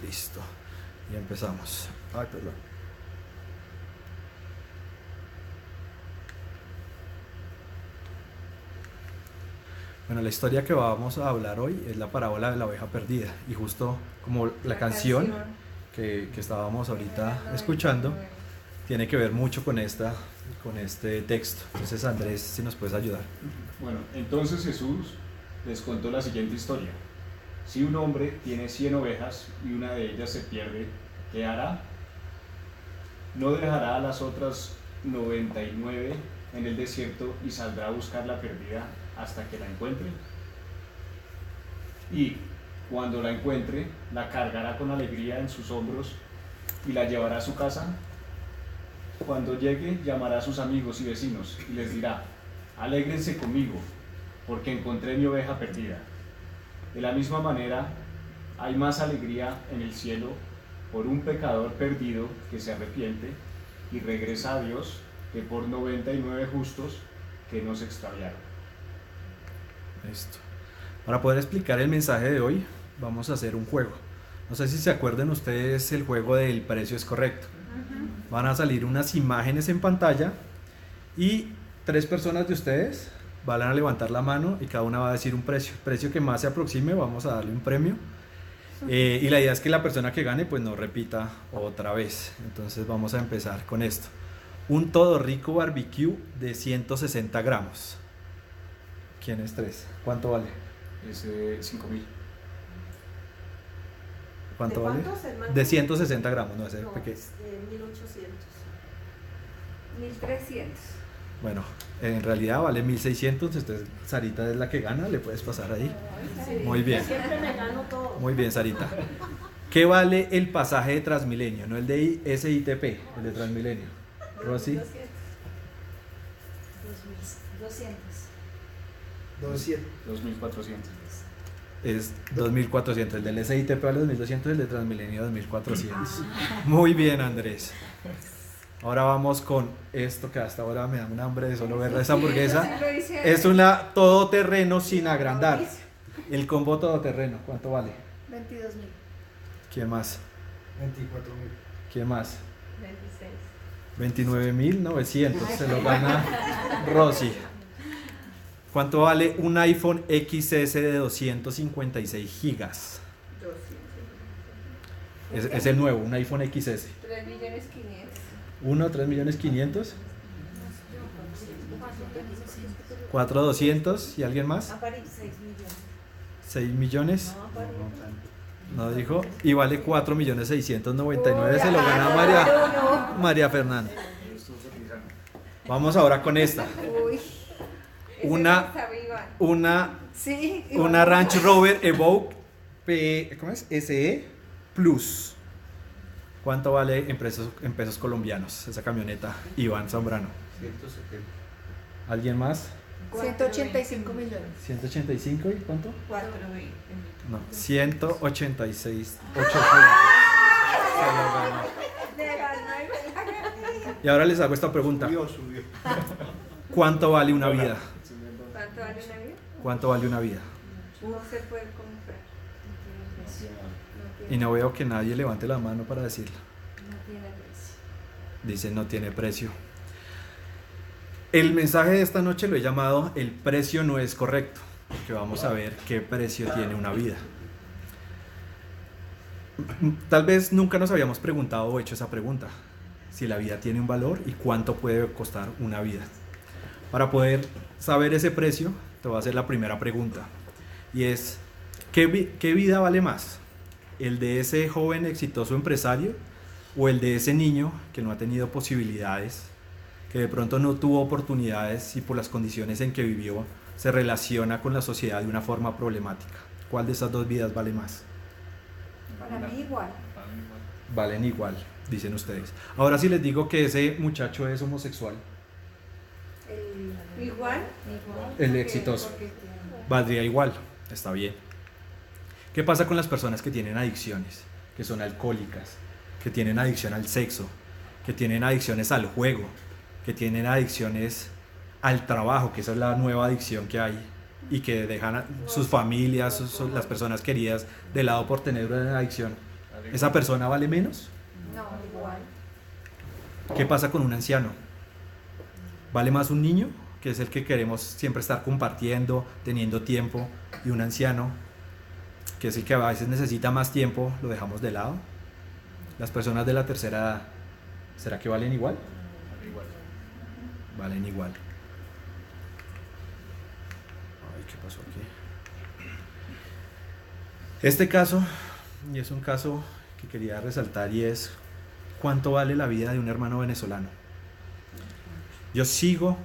Listo. Y empezamos. Ay, perdón. Bueno, la historia que vamos a hablar hoy es la parábola de la oveja perdida. Y justo como la canción que estábamos ahorita escuchando, tiene que ver mucho con este texto. Entonces, Andrés, si nos puedes ayudar. Bueno, entonces Jesús les contó la siguiente historia. Si un hombre tiene 100 ovejas y una de ellas se pierde, ¿qué hará? ¿No dejará a las otras 99 en el desierto y saldrá a buscar la perdida hasta que la encuentre? Y cuando la encuentre, la cargará con alegría en sus hombros y la llevará a su casa. Cuando llegue, llamará a sus amigos y vecinos y les dirá: alégrense conmigo, porque encontré mi oveja perdida. De la misma manera, hay más alegría en el cielo por un pecador perdido que se arrepiente y regresa a Dios que por 99 justos que no se extraviaron. Listo. Para poder explicar el mensaje de hoy, vamos a hacer un juego. No sé si se acuerdan ustedes el juego del precio es correcto. Van a salir unas imágenes en pantalla y 3 personas de ustedes van a levantar la mano y cada una va a decir un precio. El precio que más se aproxime vamos a darle un premio. Y la idea es que la persona que gane pues no repita otra vez. Entonces vamos a empezar con esto. Un todo rico barbecue de 160 gramos. ¿Quién es 3? ¿Cuánto vale? Es 5.000. ¿Cuánto ¿De vale? cuántos, De 160 gramos, no, ese No, pequeño. es de 1800. 1300. Bueno, en realidad vale 1600. Entonces Sarita es la que gana, le puedes pasar ahí. Sí, Muy bien. Siempre me gano todo. Muy bien, Sarita. ¿Qué vale el pasaje de Transmilenio? No el de SITP, el de Transmilenio. Rosy. 2.400. Es 2400. El del SITP vale 2200, el de Transmilenio 2400. Muy bien, Andrés. Ahora vamos con esto que hasta ahora me da un hambre de solo ver esa hamburguesa. Es una todoterreno sin agrandar. El combo todoterreno, ¿cuánto vale? 22.000. ¿Quién más? 24.000. ¿Quién más? 26. 29.900. Se lo gana Rosy. ¿Cuánto vale un iPhone XS de 256 gigas? 200. Es el nuevo, un iPhone XS. 3.500.000. 3.500.000. 4.200.000. ¿Y alguien más? A París, 6 millones. 6 millones. No, a París. No dijo. Y vale 4.699.000. Se lo gana María Fernanda. Vamos ahora con esta. Uy. Una Sí. Range Rover Evoque ¿cómo es? SE Plus. ¿Cuánto vale en pesos colombianos esa camioneta? Iván Zambrano. 170. ¿Alguien más? 185 millones. 185 y ¿cuánto? 4.000. No, 186. 800. Se lo ganó. Y ahora les hago esta pregunta. Subió. ¿Cuánto vale una vida? ¿Cuánto vale una vida? ¿Cuánto vale una vida? No se puede comprar. Y no veo que nadie levante la mano para decirlo. No tiene precio. Dice no tiene precio. El mensaje de esta noche lo he llamado el precio no es correcto, porque vamos a ver qué precio tiene una vida. Tal vez nunca nos habíamos preguntado o hecho esa pregunta, si la vida tiene un valor y cuánto puede costar una vida. Para poder saber ese precio, te voy a hacer la primera pregunta, y es, ¿qué vida vale más? ¿El de ese joven exitoso empresario o el de ese niño que no ha tenido posibilidades, que de pronto no tuvo oportunidades y por las condiciones en que vivió se relaciona con la sociedad de una forma problemática? ¿Cuál de esas dos vidas vale más? Para mí igual. Valen igual, dicen ustedes. Ahora si les digo que ese muchacho es homosexual, Igual. el exitoso, valdría igual, está bien. ¿Qué pasa con las personas que tienen adicciones, que son alcohólicas, que tienen adicción al sexo, que tienen adicciones al juego, que tienen adicciones al trabajo, que esa es la nueva adicción que hay, y que dejan a sus familias, las personas queridas de lado por tener una adicción? ¿Esa persona vale menos? No, igual. ¿Qué pasa con un anciano? ¿Vale más un niño, que es el que queremos siempre estar compartiendo, teniendo tiempo, y un anciano, que es el que a veces necesita más tiempo, lo dejamos de lado? Las personas de la tercera edad, ¿será que valen igual? Igual. Valen igual. Ay, ¿qué pasó aquí? Este caso, y es un caso que quería resaltar, y es cuánto vale la vida de un hermano venezolano. Yo sigo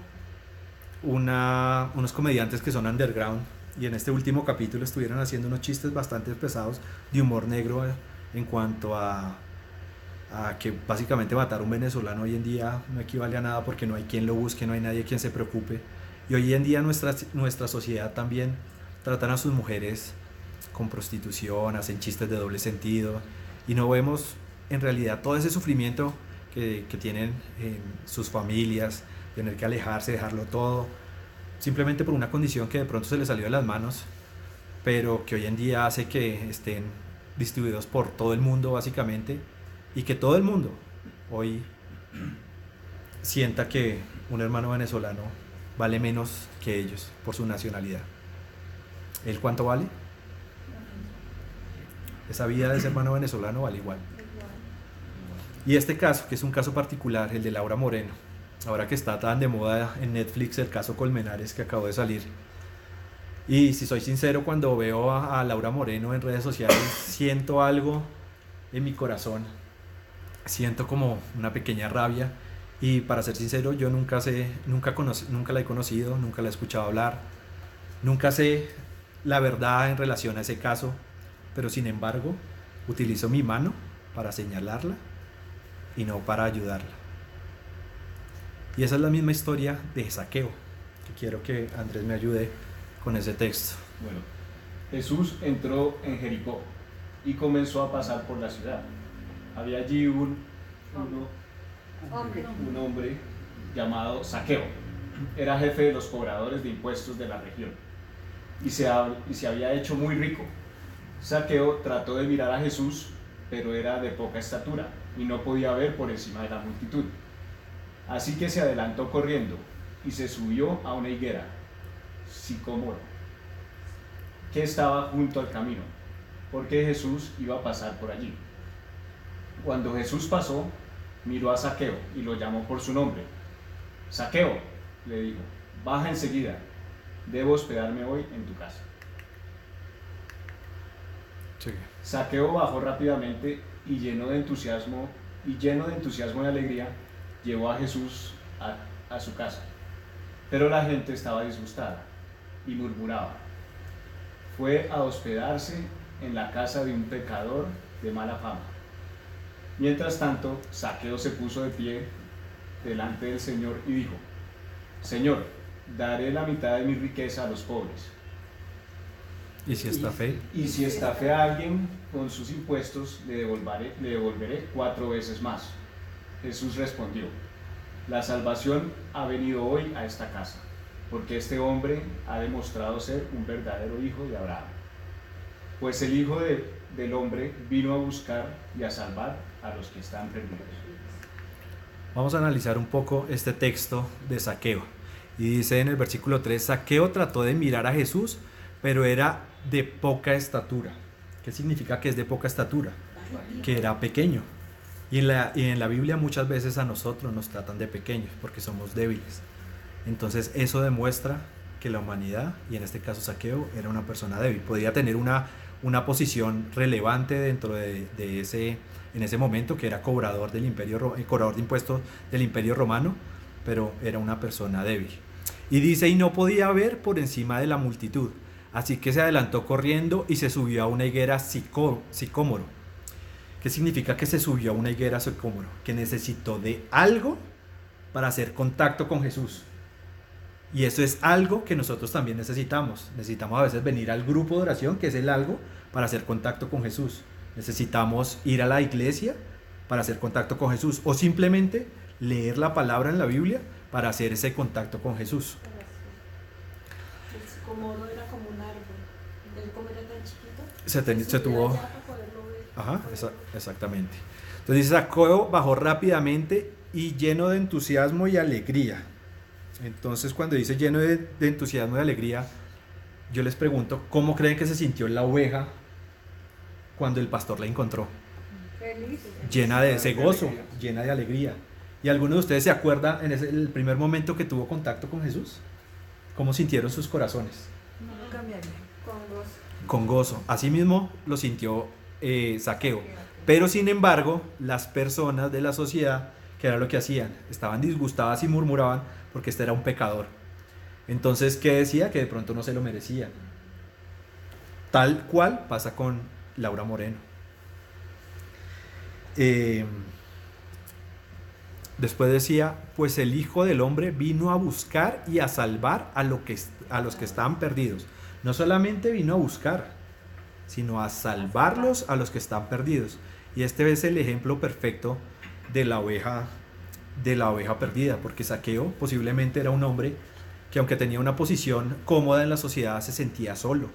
unos comediantes que son underground, y en este último capítulo estuvieron haciendo unos chistes bastante pesados de humor negro en cuanto a que básicamente matar a un venezolano hoy en día no equivale a nada, porque no hay quien lo busque, no hay nadie quien se preocupe. Y hoy en día nuestra sociedad también tratan a sus mujeres con prostitución, hacen chistes de doble sentido, y no vemos en realidad todo ese sufrimiento que tienen en sus familias, tener que alejarse, dejarlo todo, simplemente por una condición que de pronto se les salió de las manos, pero que hoy en día hace que estén distribuidos por todo el mundo básicamente, y que todo el mundo hoy sienta que un hermano venezolano vale menos que ellos por su nacionalidad. ¿Él cuánto vale? Esa vida de ese hermano venezolano vale igual. Y este caso, que es un caso particular, el de Laura Moreno, ahora que está tan de moda en Netflix el caso Colmenares que acabó de salir, y si soy sincero, cuando veo a Laura Moreno en redes sociales siento algo en mi corazón, siento como una pequeña rabia, y para ser sincero yo nunca la he conocido, nunca la he escuchado hablar, nunca sé la verdad en relación a ese caso, pero sin embargo utilizo mi mano para señalarla y no para ayudarla. Y esa es la misma historia de Zaqueo, que quiero que Andrés me ayude con ese texto. Bueno, Jesús entró en Jericó y comenzó a pasar por la ciudad. Había allí un hombre llamado Zaqueo. Era jefe de los cobradores de impuestos de la región y se había hecho muy rico. Zaqueo trató de mirar a Jesús, pero era de poca estatura y no podía ver por encima de la multitud. Así que se adelantó corriendo y se subió a una higuera, sicómoro, que estaba junto al camino, porque Jesús iba a pasar por allí. Cuando Jesús pasó, miró a Zaqueo y lo llamó por su nombre. Zaqueo, le dijo, baja enseguida, debo hospedarme hoy en tu casa. Sí. Zaqueo bajó rápidamente y lleno de entusiasmo y alegría, llevó a Jesús a su casa. Pero la gente estaba disgustada y murmuraba. Fue a hospedarse en la casa de un pecador de mala fama. Mientras tanto, Zaqueo se puso de pie delante del Señor y dijo: Señor, daré la mitad de mi riqueza a los pobres. ¿Y si está fe? Y si estafé a alguien con sus impuestos, le devolveré 4 veces más. Jesús respondió: La salvación ha venido hoy a esta casa, porque este hombre ha demostrado ser un verdadero hijo de Abraham. Pues el Hijo del Hombre vino a buscar y a salvar a los que están perdidos. Vamos a analizar un poco este texto de Zaqueo. Y dice en el versículo 3, Zaqueo trató de mirar a Jesús, pero era de poca estatura. ¿Qué significa que es de poca estatura? Que era pequeño. Y en la Biblia muchas veces a nosotros nos tratan de pequeños porque somos débiles. Entonces eso demuestra que la humanidad, y en este caso Zaqueo, era una persona débil. Podía tener una posición relevante dentro de en ese momento, que era cobrador de impuestos del Imperio Romano, pero era una persona débil. Y dice, y no podía ver por encima de la multitud. Así que se adelantó corriendo y se subió a una higuera sicómoro. ¿Qué significa que se subió a una higuera sicómoro? Que necesitó de algo para hacer contacto con Jesús. Y eso es algo que nosotros también necesitamos. Necesitamos a veces venir al grupo de oración, que es el algo, para hacer contacto con Jesús. Necesitamos ir a la iglesia para hacer contacto con Jesús. O simplemente leer la palabra en la Biblia para hacer ese contacto con Jesús. El sicómoro era como un árbol. El cómo era tan chiquito. Se tuvo... Ajá, exactamente. Entonces dice, Saqueo bajó rápidamente y lleno de entusiasmo y alegría. Entonces cuando dice lleno de entusiasmo y alegría, yo les pregunto, ¿cómo creen que se sintió la oveja cuando el pastor la encontró? Feliz. Llena de ese gozo, llena de alegría. ¿Y alguno de ustedes se acuerda en el primer momento que tuvo contacto con Jesús? ¿Cómo sintieron sus corazones? No cambiaría. Con gozo. Con gozo. Asimismo lo sintió Saqueo. Pero sin embargo, las personas de la sociedad, ¿qué era lo que hacían? Estaban disgustadas y murmuraban porque este era un pecador. Entonces, ¿qué decía? Que de pronto no se lo merecía. Tal cual pasa con Laura Moreno. Después decía, pues el Hijo del Hombre vino a buscar y a salvar a los que estaban perdidos. No solamente vino a buscar, sino a salvarlos a los que están perdidos. Y este es el ejemplo perfecto de la oveja perdida, porque Saqueo posiblemente era un hombre que, aunque tenía una posición cómoda en la sociedad, se sentía solo.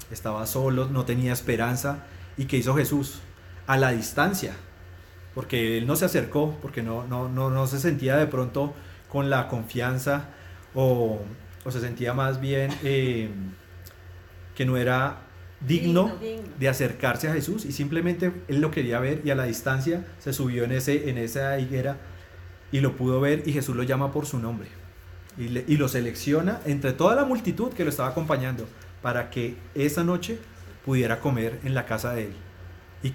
Estaba solo, no tenía esperanza. ¿Y qué hizo Jesús? A la distancia, porque él no se acercó, porque no se sentía de pronto con la confianza, o se sentía más bien que no era digno de acercarse a Jesús, y simplemente él lo quería ver, y a la distancia se subió en esa higuera y lo pudo ver, y Jesús lo llama por su nombre y lo selecciona entre toda la multitud que lo estaba acompañando para que esa noche pudiera comer en la casa de él. ¿Y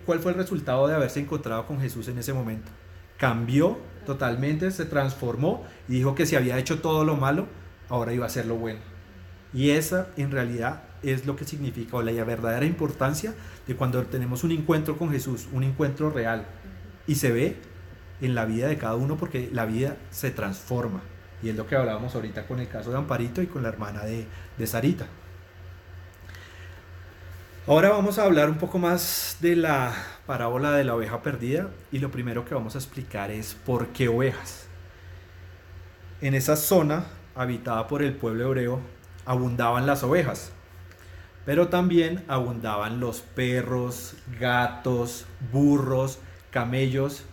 cuál fue el resultado de haberse encontrado con Jesús en ese momento? Cambió totalmente, se transformó y dijo que si había hecho todo lo malo, ahora iba a hacer lo bueno. Y esa en realidad es lo que significa, o la verdadera importancia de cuando tenemos un encuentro con Jesús, un encuentro real, y se ve en la vida de cada uno, porque la vida se transforma. Y es lo que hablábamos ahorita con el caso de Amparito y con la hermana de Sarita. Ahora vamos a hablar un poco más de la parábola de la oveja perdida, y lo primero que vamos a explicar es por qué ovejas. En esa zona habitada por el pueblo hebreo abundaban las ovejas, pero también abundaban los perros, gatos, burros, camellos,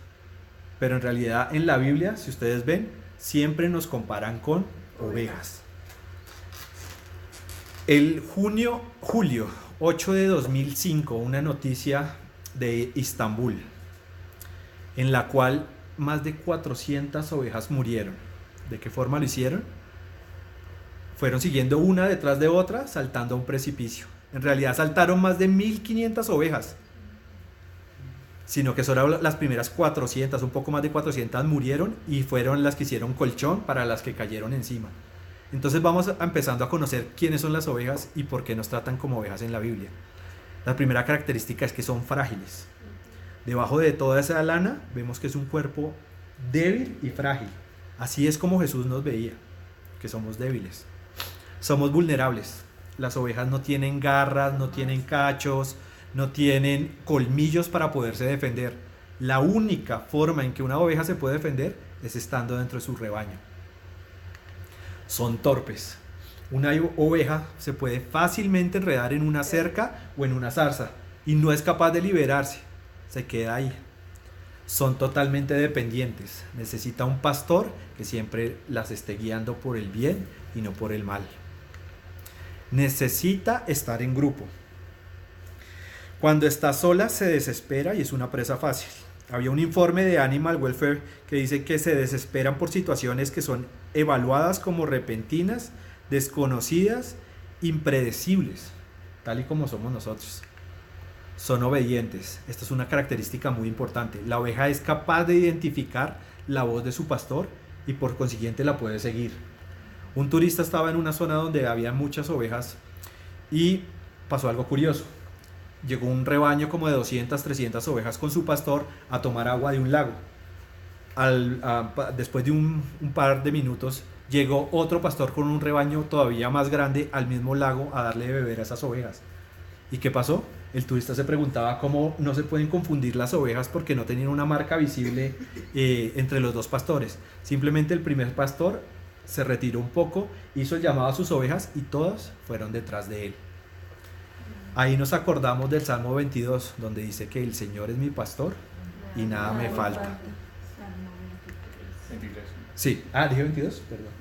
pero en realidad en la Biblia, si ustedes ven, siempre nos comparan con ovejas. El julio 8 de 2005, una noticia de Istambul, en la cual más de 400 ovejas murieron. ¿De qué forma lo hicieron? Fueron siguiendo una detrás de otra, saltando a un precipicio. En realidad saltaron más de 1500 ovejas, sino que solo las primeras 400, un poco más de 400 murieron, y fueron las que hicieron colchón para las que cayeron encima. Entonces vamos empezando a conocer quiénes son las ovejas y por qué nos tratan como ovejas en la Biblia. La primera característica es que son frágiles. Debajo de toda esa lana vemos que es un cuerpo débil y frágil. Así es como Jesús nos veía, que somos débiles. Somos vulnerables. Las ovejas no tienen garras, no tienen cachos, no tienen colmillos para poderse defender. La única forma en que una oveja se puede defender es estando dentro de su rebaño. Son torpes. Una oveja se puede fácilmente enredar en una cerca o en una zarza y no es capaz de liberarse. Se queda ahí. Son totalmente dependientes. Necesita un pastor que siempre las esté guiando por el bien y no por el mal. Necesita estar en grupo. Cuando está sola se desespera y es una presa fácil. Había un informe de Animal Welfare que dice que se desesperan por situaciones que son evaluadas como repentinas, desconocidas, impredecibles, tal y como somos nosotros. Son obedientes. Esta es una característica muy importante. La oveja es capaz de identificar la voz de su pastor y por consiguiente la puede seguir. Un turista estaba en una zona donde había muchas ovejas y pasó algo curioso. Llegó un rebaño como de 200, 300 ovejas con su pastor a tomar agua de un lago. Después de un par de minutos llegó otro pastor con un rebaño todavía más grande al mismo lago a darle de beber a esas ovejas. ¿Y qué pasó? El turista se preguntaba cómo no se pueden confundir las ovejas porque no tenían una marca visible entre los dos pastores. Simplemente el primer pastor se retiró un poco, hizo el llamado a sus ovejas y todas fueron detrás de él. Ahí nos acordamos del Salmo 22, donde dice que el Señor es mi pastor y nada me falta. Salmo 23. Sí, dije 22, perdón.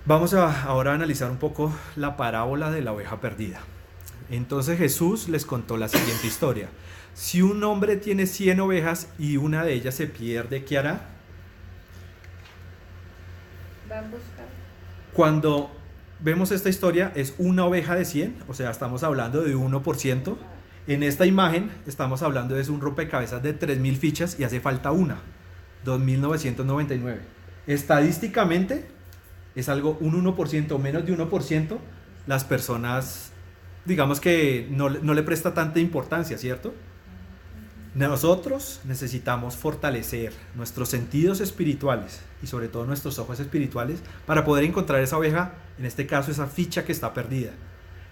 Vamos ahora a analizar un poco la parábola de la oveja perdida. Entonces Jesús les contó la siguiente historia. Si un hombre tiene 100 ovejas y una de ellas se pierde, ¿qué hará? Va a buscar. Cuando vemos esta historia es una oveja de 100, o sea, estamos hablando de 1%. En esta imagen estamos hablando de un rompecabezas de 3.000 fichas y hace falta una, 2.999. Estadísticamente es algo, un 1%, menos de 1%, las personas, digamos que no le presta tanta importancia, ¿cierto? Nosotros necesitamos fortalecer nuestros sentidos espirituales y sobre todo nuestros ojos espirituales para poder encontrar esa oveja, en este caso esa ficha que está perdida.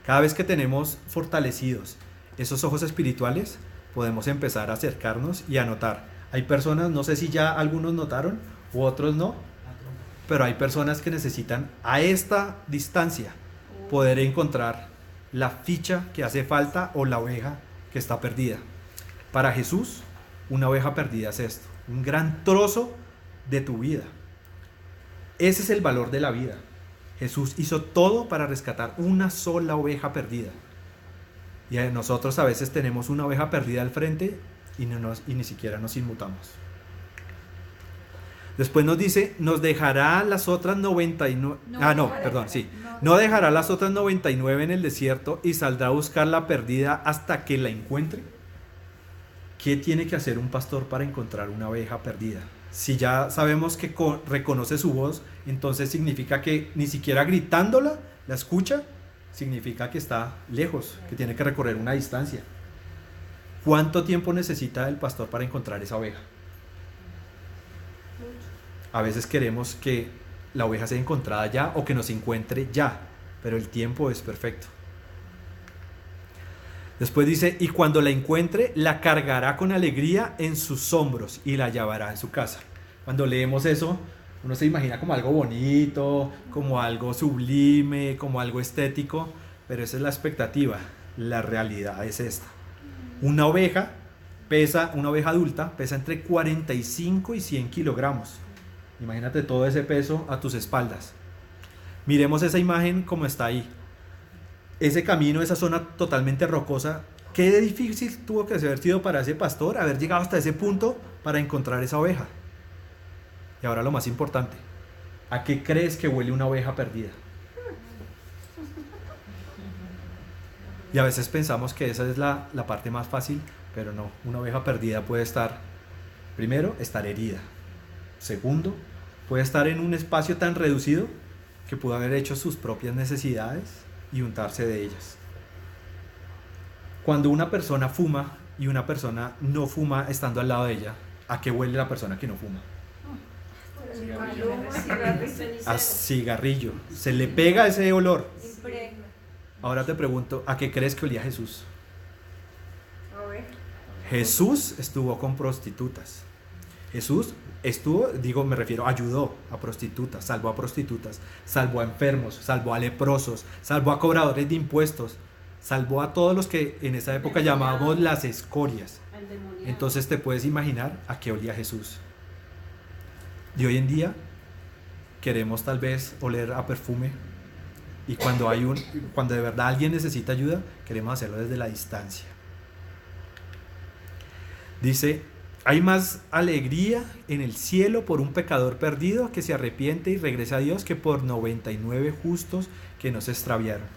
Cada vez que tenemos fortalecidos esos ojos espirituales, podemos empezar a acercarnos y a notar. Hay personas, no sé si ya algunos notaron u otros no, pero hay personas que necesitan a esta distancia poder encontrar la ficha que hace falta o la oveja que está perdida. Para Jesús, una oveja perdida es esto, un gran trozo de tu vida. Ese es el valor de la vida. Jesús hizo todo para rescatar una sola oveja perdida. Y nosotros a veces tenemos una oveja perdida al frente y ni siquiera nos inmutamos. Después nos dice, nos dejará las otras 99... No dejará las otras 99 en el desierto y saldrá a buscar la perdida hasta que la encuentre. ¿Qué tiene que hacer un pastor para encontrar una oveja perdida? Si ya sabemos que reconoce su voz, entonces significa que ni siquiera gritándola, la escucha, significa que está lejos, que tiene que recorrer una distancia. ¿Cuánto tiempo necesita el pastor para encontrar esa oveja? A veces queremos que la oveja sea encontrada ya o que nos encuentre ya, pero el tiempo es perfecto. Después dice, y cuando la encuentre, la cargará con alegría en sus hombros y la llevará en su casa. Cuando leemos eso, uno se imagina como algo bonito, como algo sublime, como algo estético, pero esa es la expectativa. La realidad es esta. Una oveja adulta pesa entre 45 y 100 kilogramos. Imagínate todo ese peso a tus espaldas. Miremos esa imagen como está ahí. Ese camino, esa zona totalmente rocosa, qué difícil tuvo que haber sido para ese pastor haber llegado hasta ese punto para encontrar esa oveja. Y ahora lo más importante, ¿a qué crees que huele una oveja perdida? Y a veces pensamos que esa es la parte más fácil, pero no, una oveja perdida puede estar, primero, estar herida. Segundo, puede estar en un espacio tan reducido que pudo haber hecho sus propias necesidades y untarse de ellas. Cuando una persona fuma y una persona no fuma estando al lado de ella, ¿a qué huele la persona que no fuma? A cigarrillo. Se le pega ese olor. Ahora te pregunto, ¿a qué crees que olía Jesús? Jesús estuvo con prostitutas. Jesús ayudó a prostitutas, salvó a enfermos, salvó a leprosos, salvó a cobradores de impuestos, salvó a todos los que en esa época llamábamos las escorias. Entonces te puedes imaginar a qué olía Jesús. Y hoy en día queremos tal vez oler a perfume y cuando de verdad alguien necesita ayuda, queremos hacerlo desde la distancia. Dice, hay más alegría en el cielo por un pecador perdido que se arrepiente y regresa a Dios que por 99 justos que no se extraviaron.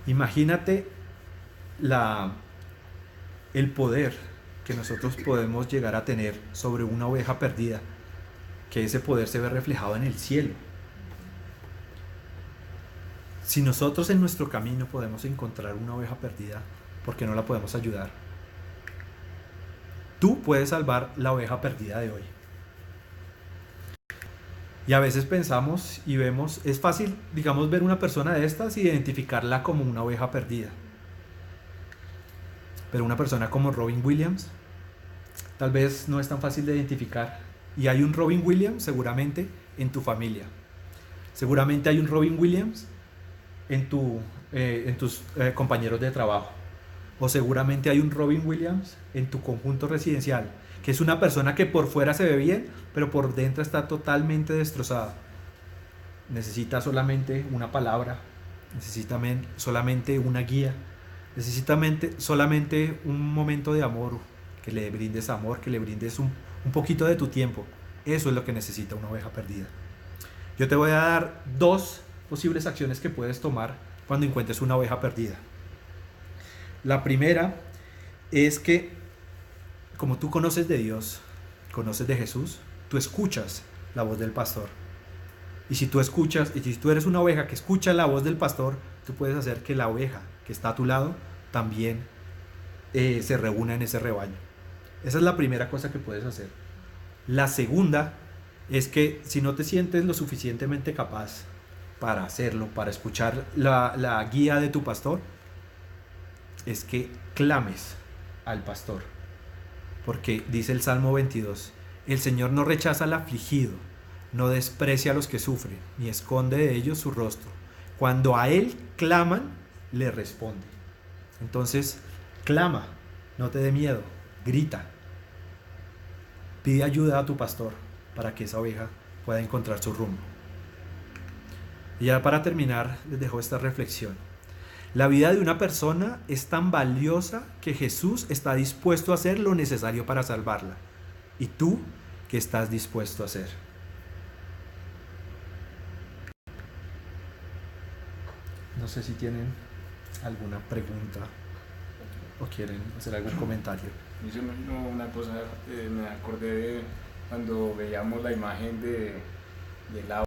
Imagínate el poder que nosotros podemos llegar a tener sobre una oveja perdida, que ese poder se ve reflejado en el cielo. Si nosotros en nuestro camino podemos encontrar una oveja perdida, ¿por qué no la podemos ayudar? Tú puedes salvar la oveja perdida de hoy. Y a veces pensamos y vemos, es fácil, digamos, ver una persona de estas y identificarla como una oveja perdida. Pero una persona como Robin Williams, tal vez no es tan fácil de identificar. Y hay un Robin Williams seguramente en tu familia. Seguramente hay un Robin Williams en tus compañeros de trabajo. O seguramente hay un Robin Williams en tu conjunto residencial, que es una persona que por fuera se ve bien, pero por dentro está totalmente destrozada. Necesita solamente una palabra, necesita solamente una guía, necesita solamente un momento de amor, que le brindes amor, que le brindes un poquito de tu tiempo. Eso es lo que necesita una oveja perdida. Yo te voy a dar 2 posibles acciones que puedes tomar cuando encuentres una oveja perdida. La primera es que, como tú conoces de Dios, conoces de Jesús, tú escuchas la voz del pastor. Y si tú eres una oveja que escucha la voz del pastor, tú puedes hacer que la oveja que está a tu lado también se reúna en ese rebaño. Esa es la primera cosa que puedes hacer. La segunda es que si no te sientes lo suficientemente capaz para hacerlo, para escuchar la guía de tu pastor, es que clames al pastor. Porque dice el Salmo 22, el Señor no rechaza al afligido, no desprecia a los que sufren, ni esconde de ellos su rostro. Cuando a Él claman, le responde. Entonces, clama, no te dé miedo, grita. Pide ayuda a tu pastor para que esa oveja pueda encontrar su rumbo. Y ya para terminar, les dejo esta reflexión. La vida de una persona es tan valiosa que Jesús está dispuesto a hacer lo necesario para salvarla. ¿Y tú qué estás dispuesto a hacer? No sé si tienen alguna pregunta o quieren hacer algún comentario. Hice una cosa, me acordé de cuando veíamos la imagen del agua.